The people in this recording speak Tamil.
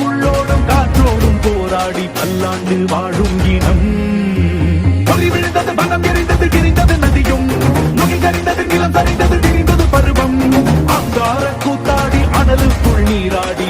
முள்ளோடும் காற்றோடும் போராடி பல்லாண்டு வாழும் இனம். பொறி விழுந்தது பணம் எரிந்தது கிரிந்தது நதியும் நுகி கரிந்தது நிலம் சரிந்தது திரிந்தது பருவம். அங்கார கூத்தாடி அனலுக்குள் நீராடி